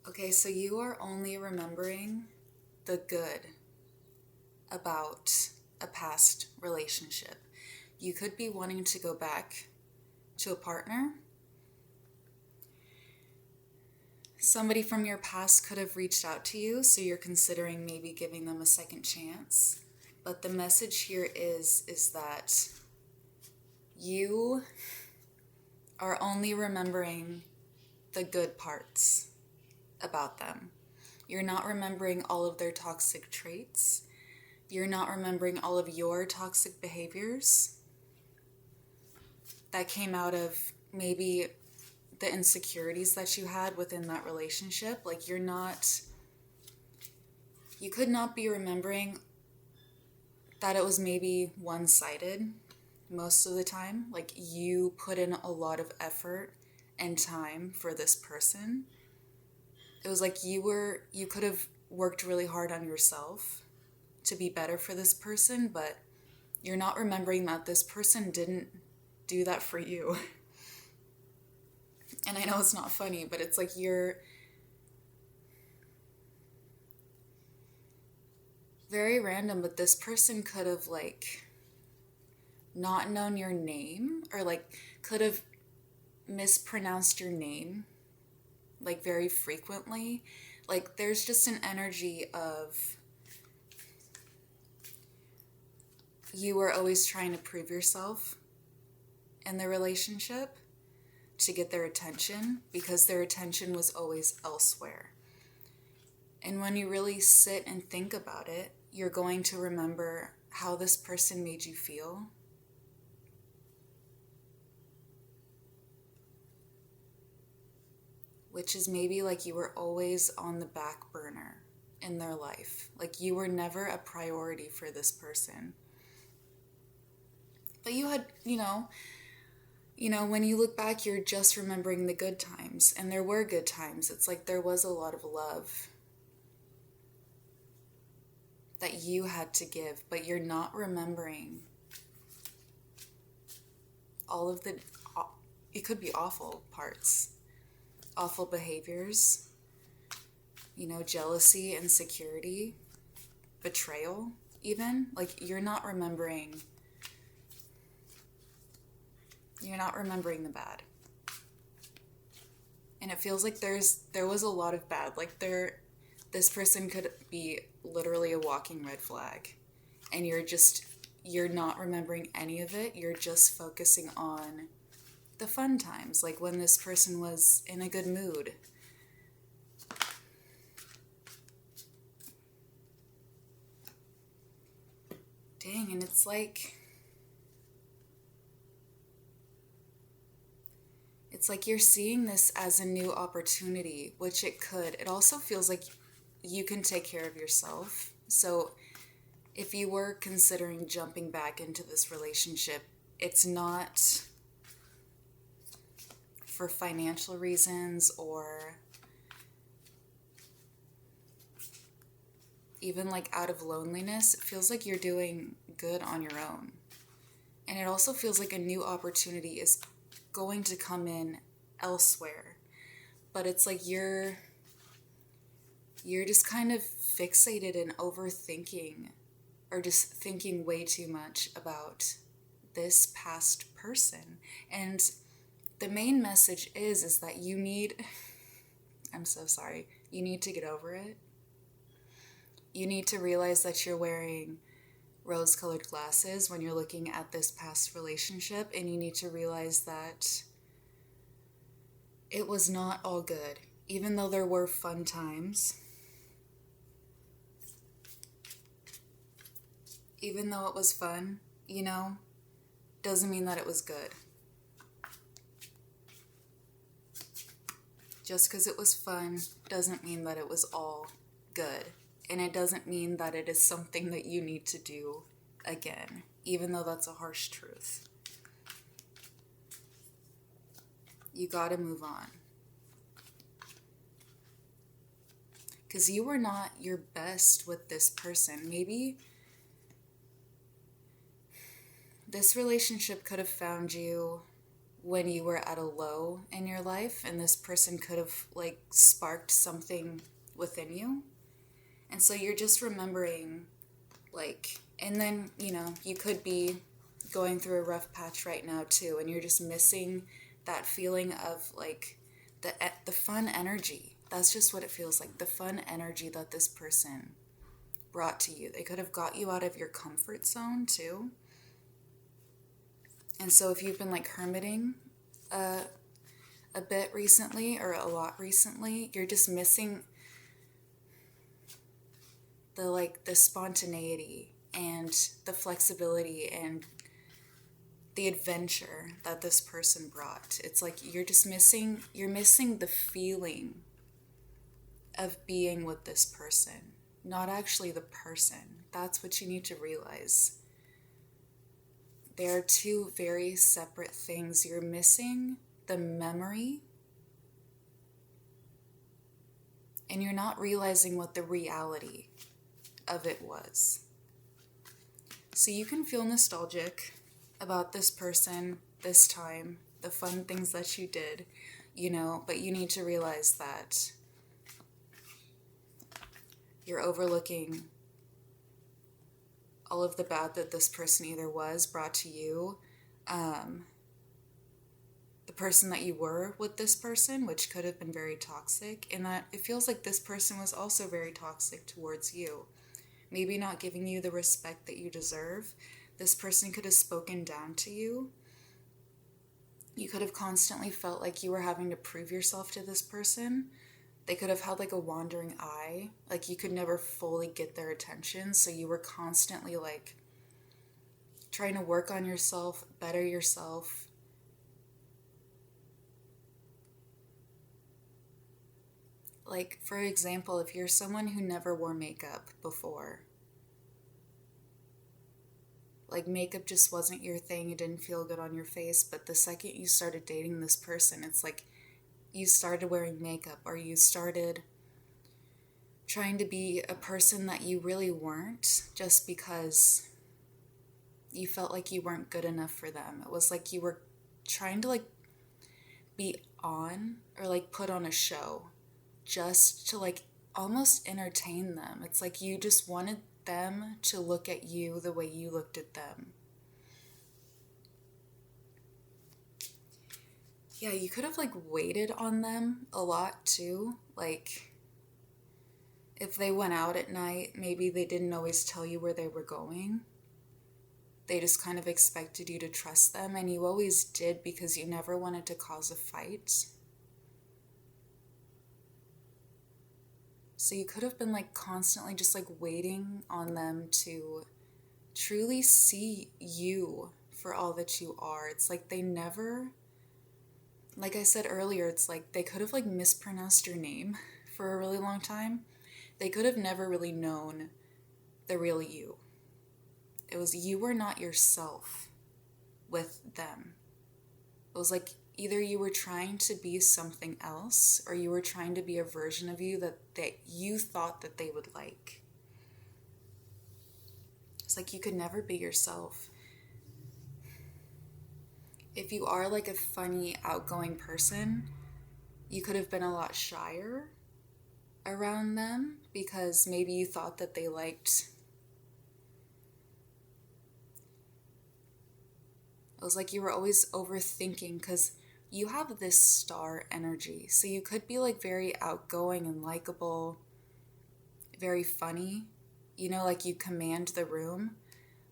Okay, so you are only remembering the good about a past relationship. You could be wanting to go back to a partner. Somebody from your past could have reached out to you, so you're considering maybe giving them a second chance. But the message here is that you are only remembering the good parts about them. You're not remembering all of their toxic traits. You're not remembering all of your toxic behaviors that came out of maybe the insecurities that you had within that relationship. Like you could not be remembering that it was maybe one-sided most of the time. Like you put in a lot of effort and time for this person. It was like you could have worked really hard on yourself to be better for this person, but you're not remembering that this person didn't do that for you. And I know it's not funny, but it's like you're very random, but this person could have like not known your name, or like could have mispronounced your name like very frequently. Like there's just an energy of you were always trying to prove yourself in the relationship to get their attention, because their attention was always elsewhere. And when you really sit and think about it, you're going to remember how this person made you feel. Which is maybe like you were always on the back burner in their life. Like you were never a priority for this person. But you had, when you look back, you're just remembering the good times. And there were good times. It's like there was a lot of love that you had to give, but you're not remembering all of it could be awful parts. Awful behaviors, jealousy, insecurity, betrayal, even. Like you're not remembering the bad. And it feels like there was a lot of bad. Like this person could be literally a walking red flag. And you're not remembering any of it. You're just focusing on the fun times, like when this person was in a good mood. Dang, and it's like you're seeing this as a new opportunity, which it could. It also feels like you can take care of yourself. So if you were considering jumping back into this relationship, it's not for financial reasons or even like out of loneliness. It feels like you're doing good on your own. And it also feels like a new opportunity is going to come in elsewhere. But it's like you're just kind of fixated and overthinking, or just thinking way too much about this past person. And the main message is that you need, I'm so sorry, you need to get over it. You need to realize that you're wearing rose-colored glasses when you're looking at this past relationship, and you need to realize that it was not all good. Even though there were fun times, even though it was fun, doesn't mean that it was good. Just because it was fun doesn't mean that it was all good. And it doesn't mean that it is something that you need to do again, even though that's a harsh truth. You gotta move on. Because you were not your best with this person. Maybe this relationship could have found you when you were at a low in your life, and this person could have like sparked something within you. And so you're just remembering, like, and then, you know, you could be going through a rough patch right now too, and you're just missing that feeling of like the fun energy. That's just what it feels like, the fun energy that this person brought to you. They could have got you out of your comfort zone too. And so if you've been like hermiting a bit recently, or a lot recently, you're just missing the spontaneity and the flexibility and the adventure that this person brought. It's like you're missing the feeling of being with this person, not actually the person. That's what you need to realize. There are two very separate things. You're missing the memory, and you're not realizing what the reality of it was. So you can feel nostalgic about this person, this time, the fun things that you did, you know, but you need to realize that you're overlooking all of the bad that this person either brought to you, the person that you were with this person, which could have been very toxic, and that it feels like this person was also very toxic towards you. Maybe not giving you the respect that you deserve. This person could have spoken down to you. You could have constantly felt like you were having to prove yourself to this person. They could have had like a wandering eye. Like you could never fully get their attention. So you were constantly like trying to work on yourself, better yourself. Like, for example, if you're someone who never wore makeup before, like makeup just wasn't your thing, it didn't feel good on your face, but the second you started dating this person, it's like you started wearing makeup, or you started trying to be a person that you really weren't, just because you felt like you weren't good enough for them. It was like you were trying to like be on, or like put on a show, just to like almost entertain them. It's like you just wanted them to look at you the way you looked at them. Yeah, you could have like waited on them a lot too. Like if they went out at night, maybe they didn't always tell you where they were going. They just kind of expected you to trust them, and you always did because you never wanted to cause a fight. So you could have been like constantly just like waiting on them to truly see you for all that you are. It's like they never, like I said earlier, it's like they could have like mispronounced your name for a really long time. They could have never really known the real you. It was you were not yourself with them. It was like either you were trying to be something else, or you were trying to be a version of you that you thought that they would like. It's like you could never be yourself. If you are like a funny, outgoing person, you could have been a lot shyer around them because maybe you thought that they liked. It was like you were always overthinking because you have this star energy. So you could be like very outgoing and likable, very funny, you know, like you command the room.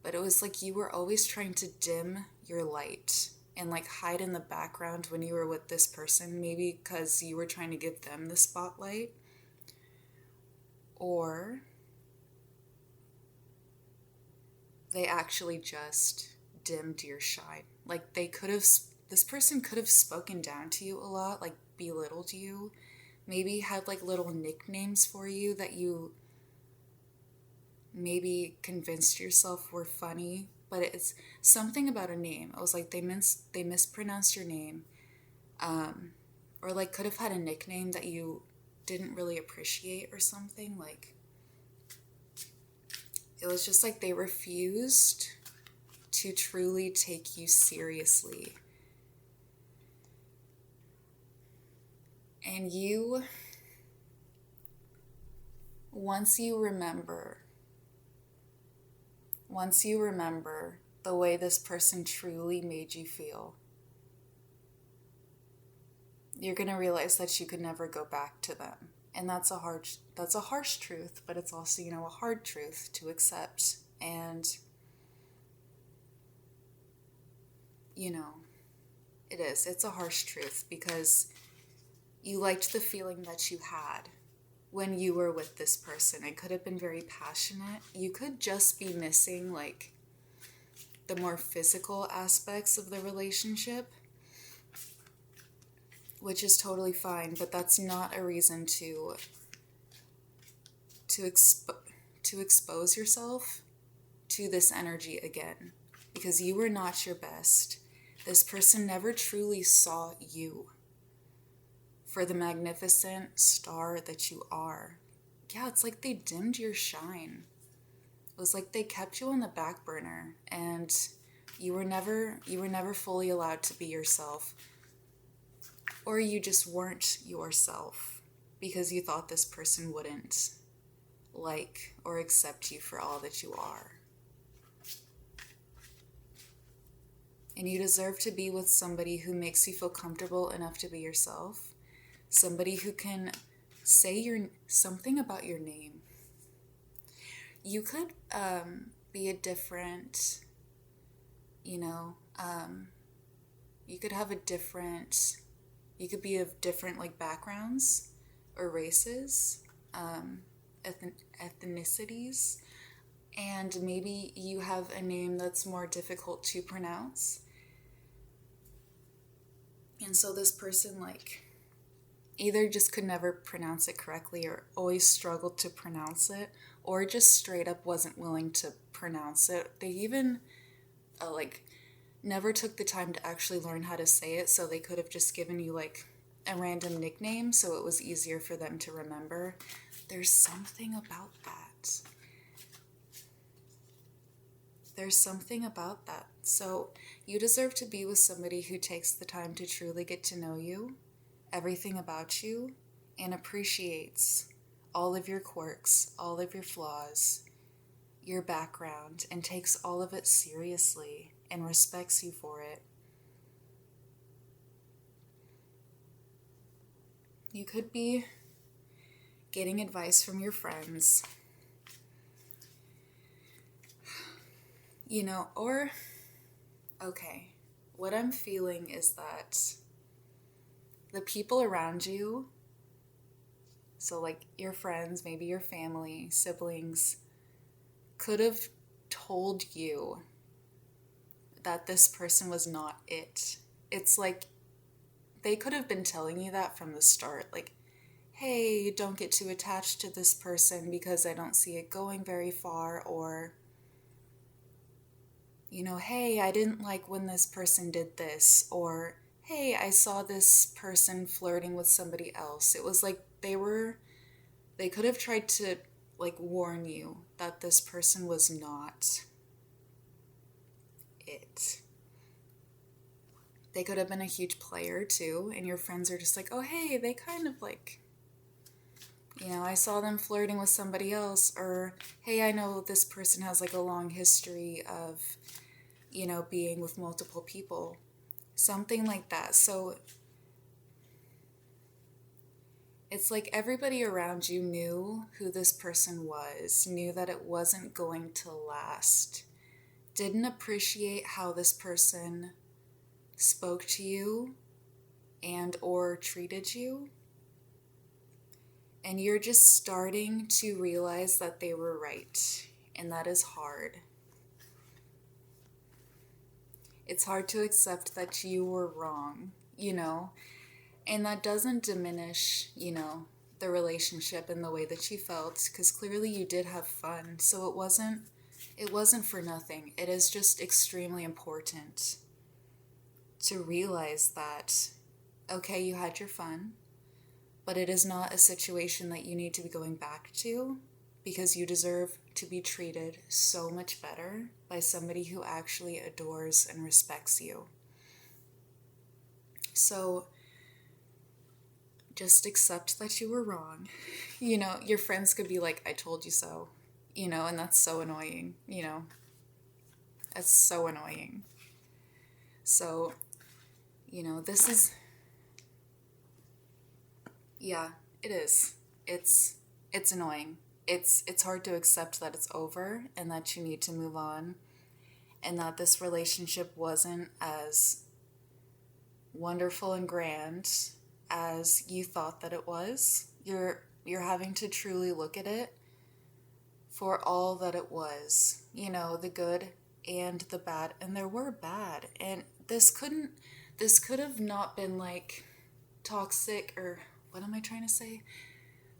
But it was like you were always trying to dim your light and like hide in the background when you were with this person, maybe because you were trying to give them the spotlight. Or they actually just dimmed your shine. Like this person could have spoken down to you a lot, like belittled you, maybe had like little nicknames for you that you maybe convinced yourself were funny, but it's something about a name. It was like they mispronounced your name, or like could have had a nickname that you didn't really appreciate or something. Like it was just like they refused to truly take you seriously. And once you remember the way this person truly made you feel, you're going to realize that you could never go back to them. And that's a harsh truth, but it's also, a hard truth to accept. And, it's a harsh truth because you liked the feeling that you had when you were with this person. It could have been very passionate. You could just be missing, like, the more physical aspects of the relationship, which is totally fine, but that's not a reason to expose yourself to this energy again, because you were not your best. This person never truly saw you for the magnificent star that you are. Yeah, it's like they dimmed your shine. It was like they kept you on the back burner, and you were never fully allowed to be yourself. Or you just weren't yourself because you thought this person wouldn't like or accept you for all that you are. And you deserve to be with somebody who makes you feel comfortable enough to be yourself. Somebody who can say something about your name. You could be a different, you could have you could be of different like backgrounds or races, ethnicities, and maybe you have a name that's more difficult to pronounce. And so this person like either just could never pronounce it correctly or always struggled to pronounce it, or just straight up wasn't willing to pronounce it. They even never took the time to actually learn how to say it, so they could have just given you like a random nickname so it was easier for them to remember. There's something about that. So you deserve to be with somebody who takes the time to truly get to know you, everything about you, and appreciates all of your quirks, all of your flaws, your background, and takes all of it seriously and respects you for it. You could be getting advice from your friends, what I'm feeling is that the people around you, so like your friends, maybe your family, siblings, could have told you that this person was not it. It's like they could have been telling you that from the start, like, hey, don't get too attached to this person because I don't see it going very far, or hey, I didn't like when this person did this, or hey, I saw this person flirting with somebody else. It was like they could have tried to like warn you that this person was not it. They could have been a huge player too, and your friends are just like, oh hey, they kind of like, I saw them flirting with somebody else, or hey, I know this person has like a long history of being with multiple people, something like that. So it's like everybody around you knew who this person was, knew that it wasn't going to last, didn't appreciate how this person spoke to you and or treated you. And you're just starting to realize that they were right, and that is hard. It's hard to accept that you were wrong, and that doesn't diminish, the relationship and the way that you felt, because clearly you did have fun. So it wasn't for nothing. It is just extremely important to realize that, okay, you had your fun, but it is not a situation that you need to be going back to, because you deserve to be treated so much better by somebody who actually adores and respects you. So just accept that you were wrong. You know, your friends could be like, I told you so, you know, and that's so annoying, you know. That's so annoying. So, you know, this is, yeah, it is. It's annoying. It's hard to accept that it's over and that you need to move on and that this relationship wasn't as wonderful and grand as you thought that it was. You're having to truly look at it for all that it was. You know, the good and the bad, and there were bad. And this could have not been like toxic, or what am I trying to say?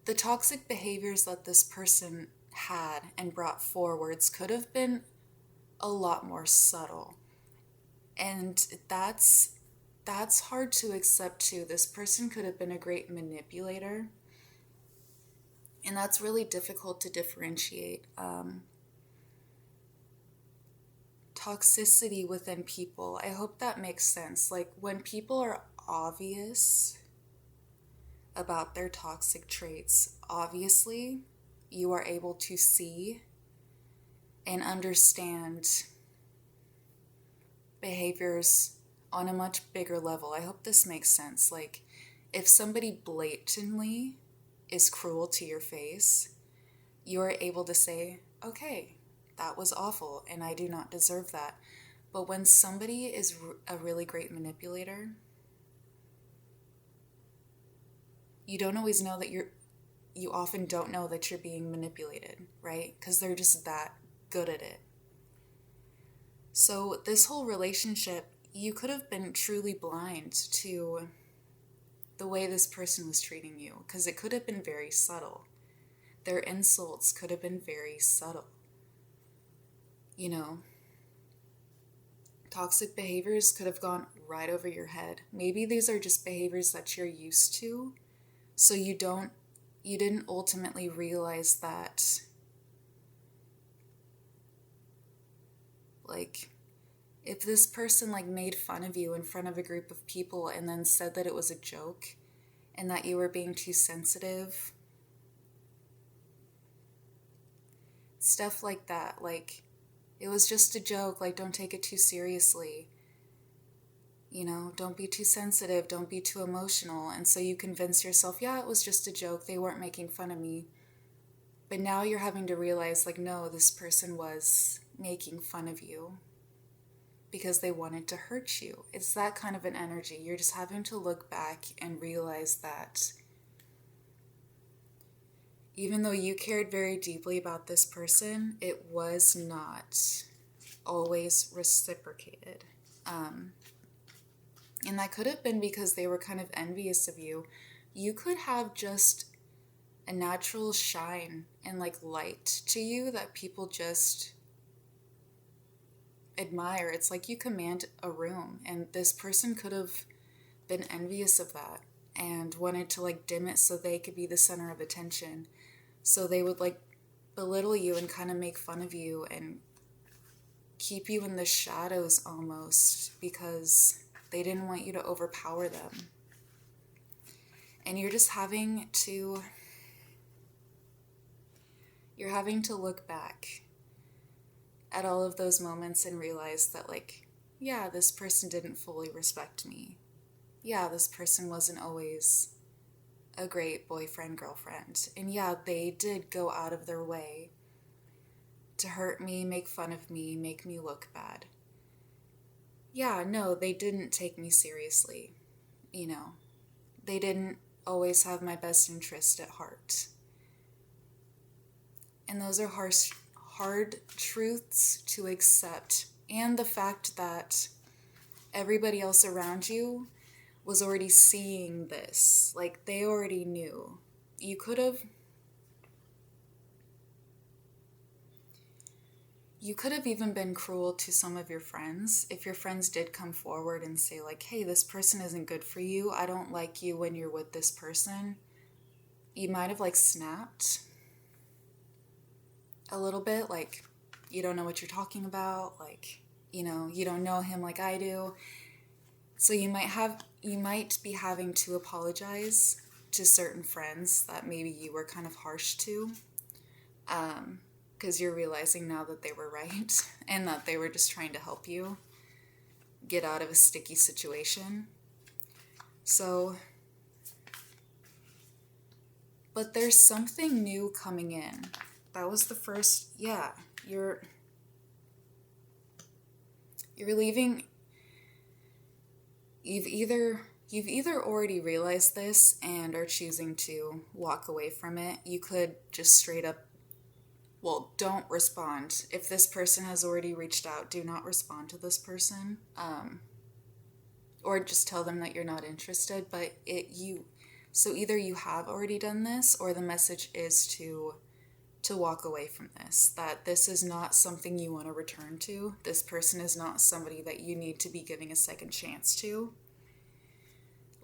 The toxic behaviors that this person had and brought forwards could have been a lot more subtle. And that's hard to accept too. This person could have been a great manipulator. And that's really difficult to differentiate. Toxicity within people. I hope that makes sense. Like when people are obvious about their toxic traits, obviously you are able to see and understand behaviors on a much bigger level. I hope this makes sense. Like if somebody blatantly is cruel to your face, you're able to say, okay, that was awful and I do not deserve that. But when somebody is a really great manipulator, you don't always know that you often don't know that you're being manipulated, right? Because they're just that good at it. So this whole relationship, you could have been truly blind to the way this person was treating you, because it could have been very subtle. Their insults could have been very subtle. You know, toxic behaviors could have gone right over your head. Maybe these are just behaviors that you're used to, so you didn't ultimately realize that, like, if this person like made fun of you in front of a group of people and then said that it was a joke and that you were being too sensitive, stuff like that, like it was just a joke, like don't take it too seriously, you know, don't be too sensitive, don't be too emotional. And so you convince yourself, yeah, it was just a joke, they weren't making fun of me. But now you're having to realize, like, no, this person was making fun of you because they wanted to hurt you. It's that kind of an energy. You're just having to look back and realize that even though you cared very deeply about this person, it was not always reciprocated. And that could have been because they were kind of envious of you. You could have just a natural shine and like light to you that people just admire. It's like you command a room, and this person could have been envious of that and wanted to like dim it so they could be the center of attention. So they would like belittle you and kind of make fun of you and keep you in the shadows almost because they didn't want you to overpower them. And you're having to look back at all of those moments and realize that, like, yeah, this person didn't fully respect me. Yeah, this person wasn't always a great boyfriend, girlfriend. And yeah, they did go out of their way to hurt me, make fun of me, make me look bad. Yeah, no, they didn't take me seriously. You know, they didn't always have my best interest at heart. And those are hard truths to accept. And the fact that everybody else around you was already seeing this. Like, they already knew. You could have even been cruel to some of your friends. If your friends did come forward and say, like, hey, this person isn't good for you, I don't like you when you're with this person, you might have, like, snapped a little bit, like, you don't know what you're talking about, like, you know, you don't know him like I do. So you might be having to apologize to certain friends that maybe you were kind of harsh to, because you're realizing now that they were right and that they were just trying to help you get out of a sticky situation. So, but there's something new coming in. That was the first, yeah, you're leaving. You've either already realized this and are choosing to walk away from it. You could just straight up, well, don't respond. If this person has already reached out, do not respond to this person. Or just tell them that you're not interested. But so either you have already done this, or the message is to walk away from this. That this is not something you want to return to. This person is not somebody that you need to be giving a second chance to.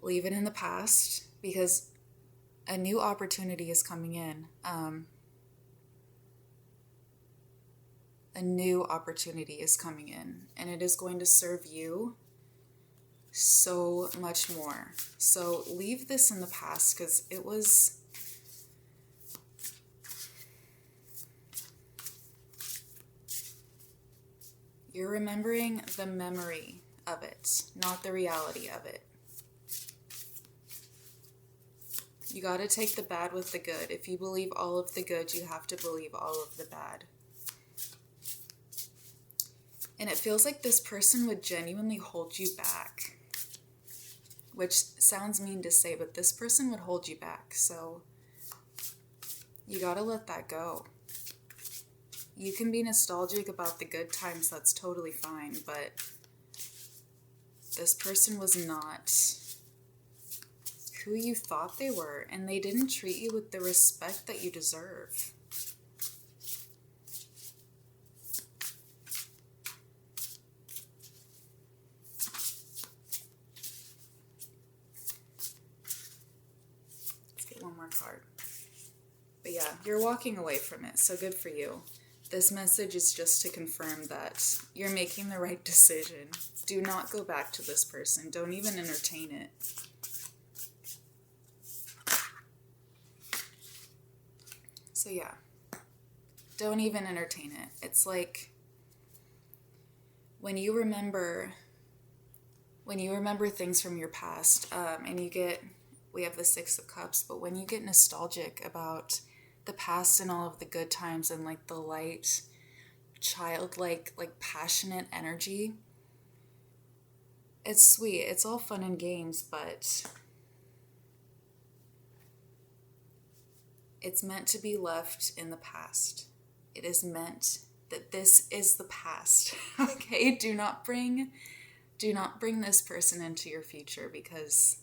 Leave it in the past, because a new opportunity is coming in. A new opportunity is coming in, and it is going to serve you so much more. So leave this in the past, because it was... You're remembering the memory of it, not the reality of it. You got to take the bad with the good. If you believe all of the good, you have to believe all of the bad. And it feels like this person would genuinely hold you back. Which sounds mean to say, but this person would hold you back. So you got to let that go. You can be nostalgic about the good times, that's totally fine, but this person was not who you thought they were, and they didn't treat you with the respect that you deserve. Let's get one more card. But yeah, you're walking away from it, so good for you. This message is just to confirm that you're making the right decision. Do not go back to this person. Don't even entertain it. So yeah, don't even entertain it. It's like when you remember things from your past, and we have the Six of Cups, but when you get nostalgic about the past and all of the good times and like the light, childlike, like passionate energy, it's sweet. It's all fun and games, but it's meant to be left in the past. It is meant that this is the past. Okay? Do not bring this person into your future, because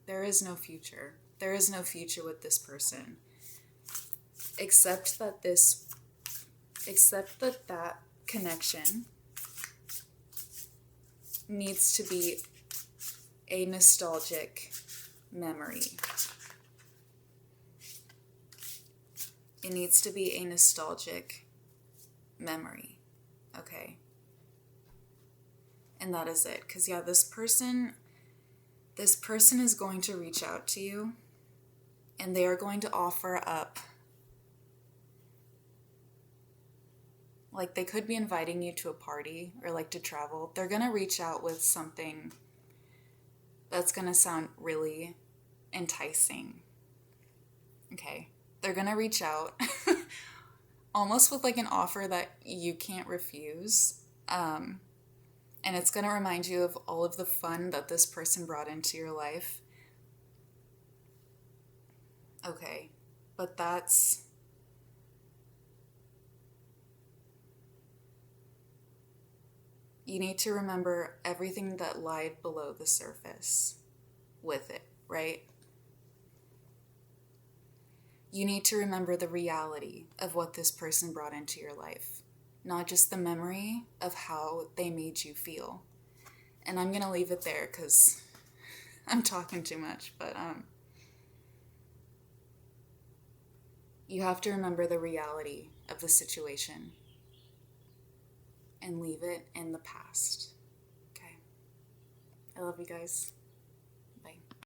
there is no future. There is no future with this person. Except that that connection needs to be a nostalgic memory. It needs to be a nostalgic memory. Okay? And that is it. Because yeah, this person is going to reach out to you, and they are going to offer up, like they could be inviting you to a party or like to travel. They're going to reach out with something that's going to sound really enticing. Okay? They're going to reach out almost with like an offer that you can't refuse. And it's going to remind you of all of the fun that this person brought into your life. Okay, but you need to remember everything that lied below the surface with it, right? You need to remember the reality of what this person brought into your life, not just the memory of how they made you feel. And I'm going to leave it there because I'm talking too much, but you have to remember the reality of the situation and leave it in the past. Okay? I love you guys.